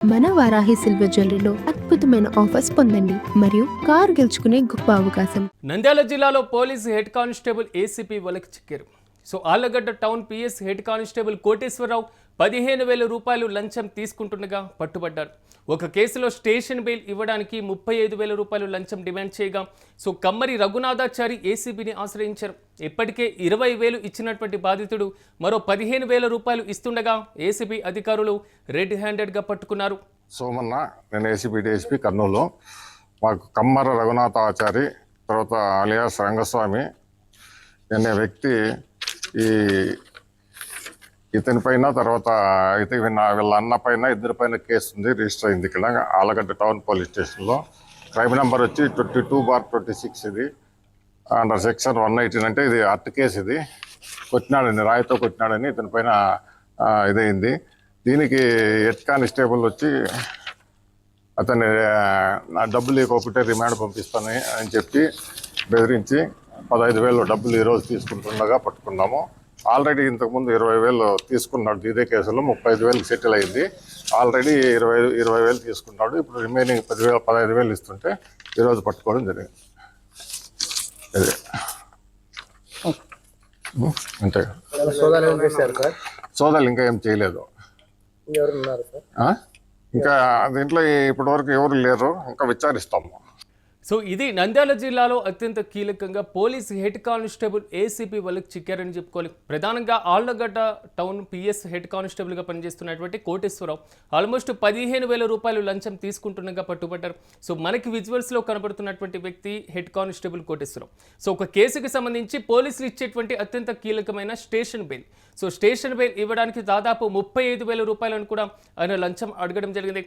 మన వారాహి సిల్వర్ జ్యువెలరీలో అద్భుతమైన ఆఫర్స్ పొందండి మరియు కారు గెలుచుకునే గొప్ప అవకాశం. నంద్యాల జిల్లాలో పోలీసు హెడ్ కానిస్టేబుల్ ఏసీపీ వలకు చిక్కారు. Allagadda town PS head constable Koteswararao 15,000 రూపాయలు లంచం తీసుకుంటుండగా పట్టుబడ్డారు. ఒక కేసులో స్టేషన్ బెయిల్ ఇవ్వడానికి 35,000 రూపాయలు లంచం డిమాండ్ చేయగా కమ్మరి రఘునాథాచారి ఏసీబీని ఆశ్రయించారు. ఇప్పటికే 20,000 ఇచ్చినటువంటి బాధితుడు మరో 15,000 రూపాయలు ఇస్తుండగా ఏసీబీ అధికారులు రెడ్ హ్యాండెడ్గా పట్టుకున్నారు. సోమన్న, నేను ఏసీబీ డిఎస్పీ కర్నూలు. మాకు కమ్మర రఘునాథాచారి తర్వాత అలియాస్ రంగస్వామి అనే వ్యక్తి ఇతని పైన తర్వాత వీళ్ళ అన్న పైన ఇద్దరి పైన కేసు ఉంది, రిజిస్టర్ అయింది ఇక్కడ ఆలగడ్డ టౌన్ పోలీస్ స్టేషన్లో. క్రైమ్ నెంబర్ వచ్చి 22/26. ఇది అండర్ సెక్షన్ 118. అంటే ఇది అర్ట్ కేసు. ఇది కొట్టినాడని, రాయితో కొట్టినాడని ఇతని పైన ఇదైంది. దీనికి హెడ్ కానిస్టేబుల్ వచ్చి అతన్ని డబ్బులు ఇవ్వకపోతే రిమాండ్ పంపిస్తాను అని చెప్పి బెదిరించి 15,000 డబ్బులు ఈరోజు తీసుకుంటుండగా పట్టుకున్నాము. ఆల్రెడీ ఇంతకుముందు 20,000 తీసుకున్నాడు. ఇదే కేసులో 35,000 సెటిల్ అయింది. ఆల్రెడీ 20,000 తీసుకున్నాడు. ఇప్పుడు రిమైనింగ్ 15,000 ఇస్తుంటే ఈరోజు పట్టుకోవడం జరిగింది. అదే అంతే. సోదాలు ఇంకా ఏం చేయలేదు. ఇంకా దీంట్లో ఇప్పటివరకు ఎవరు లేరు, ఇంకా విచారిస్తాము. ఇది నంద్యాల జిల్లాలో అత్యంత కీలకంగా పోలీసు హెడ్ కానిస్టేబుల్ ఏసీపీ వాళ్ళకి చిక్కారని చెప్పుకోవాలి. ప్రధానంగా ఆళ్లగడ్డ టౌన్ పిఎస్ హెడ్ కానిస్టేబుల్గా పనిచేస్తున్నటువంటి కోటేశ్వరరావు ఆల్మోస్ట్ 15,000 రూపాయలు లంచం తీసుకుంటుండగా పట్టుబడ్డారు. మనకి విజువల్స్లో కనబడుతున్నటువంటి వ్యక్తి హెడ్ కానిస్టేబుల్ కోటేశ్వరరావు. ఒక కేసుకి సంబంధించి పోలీసులు ఇచ్చేటువంటి అత్యంత కీలకమైన స్టేషన్ బెయిల్. స్టేషన్ బెయిల్ ఇవ్వడానికి దాదాపు 35,000 రూపాయలను కూడా ఆయన లంచం అడగడం జరిగింది.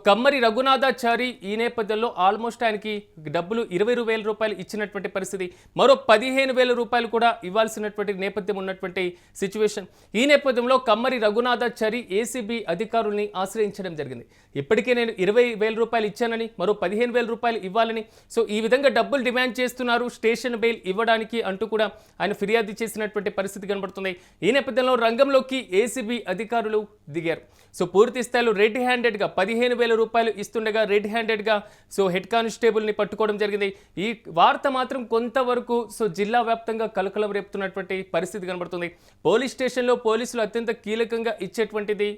కమ్మరి రఘునాథాచారి ఈ నేపథ్యంలో ఆల్మోస్ట్ ఆయనకి డబ్బులు 20,000 రూపాయలు ఇచ్చినటువంటి పరిస్థితి, మరో 15,000 రూపాయలు కూడా ఇవ్వాల్సినటువంటి నేపథ్యం ఉన్నటువంటి సిచ్యువేషన్. ఈ నేపథ్యంలో కమ్మరి రఘునాథాచారి ఏసీబీ అధికారుల్ని ఆశ్రయించడం జరిగింది. ఇప్పటికే నేను 20,000 రూపాయలు ఇచ్చానని, మరో 15,000 రూపాయలు ఇవ్వాలని, ఈ విధంగా డబ్బులు డిమాండ్ చేస్తున్నారు స్టేషన్ బెయిల్ ఇవ్వడానికి అంటూ కూడా ఆయన ఫిర్యాదు చేసినటువంటి పరిస్థితి కనబడుతుంది. ఈ నేపథ్యంలో రంగంలోకి ఏసీబీ అధికారులు దిగారు. పూర్తి స్థాయిలో రెడ్ హ్యాండెడ్గా 15,000 రూపాయలు ఇస్తుండగా రెడ్ హ్యాండెడ్గా హెడ్ కానిస్టేబుల్ని పట్టుకోవడం జరిగింది. ఈ వార్త మాత్రం కొంతవరకు జిల్లా వ్యాప్తంగా కలకలం రేపుతున్నటువంటి పరిస్థితి కనబడుతుంది. పోలీస్ స్టేషన్లో పోలీసులు అత్యంత కీలకంగా ఇచ్చేటువంటిది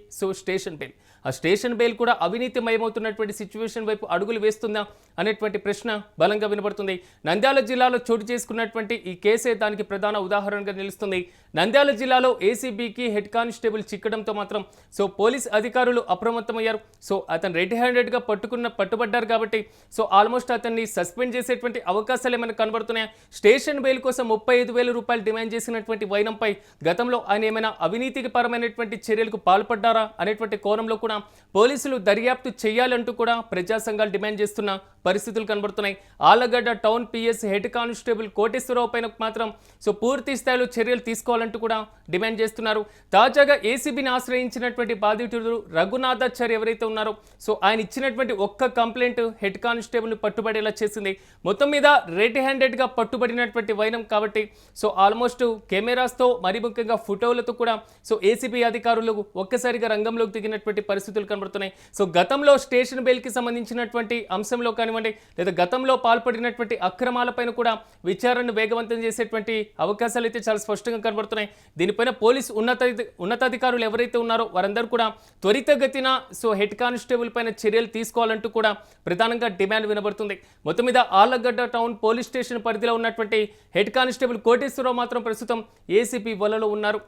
స్టేషన్ బెయిల్. ఆ స్టేషన్ బెయిల్ కూడా అవినీతిమయమవుతున్నటువంటి సిచ్యువేషన్ వైపు అడుగులు వేస్తుందా అనేటువంటి ప్రశ్న బలంగా వినబడుతుంది. నంద్యాల జిల్లాలో చోటు చేసుకున్నటువంటి ఈ కేసే దానికి ప్రధాన ఉదాహరణగా నిలుస్తుంది. నంద్యాల జిల్లాలో ఏసీబీకి హెడ్ కానిస్టేబుల్ చిక్కడంతో మాత్రం పోలీస్ అధికారులు అప్రమత్తమయ్యారు. అతను రెడ్ హ్యాండెడ్గా పట్టుబడ్డారు కాబట్టి ఆల్మోస్ట్ అతన్ని సస్పెండ్ చేసేటువంటి అవకాశాలు ఏమైనా కనబడుతున్నాయా? స్టేషన్ బెయిల్ కోసం 35,000 రూపాయలు డిమాండ్ చేసినటువంటి వైనంపై గతంలో ఆయన ఏమైనా అవినీతికి పరమైనటువంటి చర్యలకు పాల్పడ్డారా అనేటువంటి కోణంలో కూడా పోలీసులు దర్యాప్తు చేయాలంటూ కూడా ప్రజా సంఘాలు డిమాండ్ చేస్తున్న పరిస్థితులు కనబడుతున్నాయి. Allagadda town PS head constable Koteswararao పైన మాత్రం పూర్తి స్థాయిలో చర్యలు తీసుకోవాలంటూ కూడా డిమాండ్ చేస్తున్నారు. తాజాగా ఏసీబీని ఆశ్రయించినటువంటి బాధితుడు రఘునాథాచారి ఎవరైతే ఉన్నారో ఆయన ఇచ్చినటువంటి ఒక్క కంప్లైంట్ హెడ్ కానిస్టేబుల్ని పట్టుబడేలా చేసింది. మొత్తం మీద రెడ్ హ్యాండెడ్గా పట్టుబడినటువంటి వైనం కాబట్టి ఆల్మోస్ట్ కెమెరాస్తో మరి ముఖ్యంగా ఫోటోలతో కూడా ఏసీబీ అధికారులు ఒక్కసారిగా రంగంలోకి దిగినటువంటి పరిస్థితులు కనబడుతున్నాయి. గతంలో స్టేషన్ బెయిల్కి సంబంధించినటువంటి అంశంలో కానివ్వండి, లేదా గతంలో పాల్పడినటువంటి అక్రమాలపైన కూడా విచారణను వేగవంతం చేసేటువంటి అవకాశాలు అయితే చాలా స్పష్టంగా కనబడుతున్నాయి. దీనిపైన పోలీసు ఉన్నతాధికారులు ఎవరైతే ఉన్నారో వారందరూ కూడా త్వరితగతిన హెడ్ కానిస్టేబుల్ పైన చర్యలు తీసుకోవాలంటూ కూడా ప్రధానంగా డిమాండ్ వినబడుతుంది. మొత్తం మీద ఆళ్లగడ్డ టౌన్ పోలీస్ స్టేషన్ పరిధిలో ఉన్నటువంటి హెడ్ కానిస్టేబుల్ కోటేశ్వరరావు మాత్రం ప్రస్తుతం ఏసీపీ వలలో ఉన్నారు.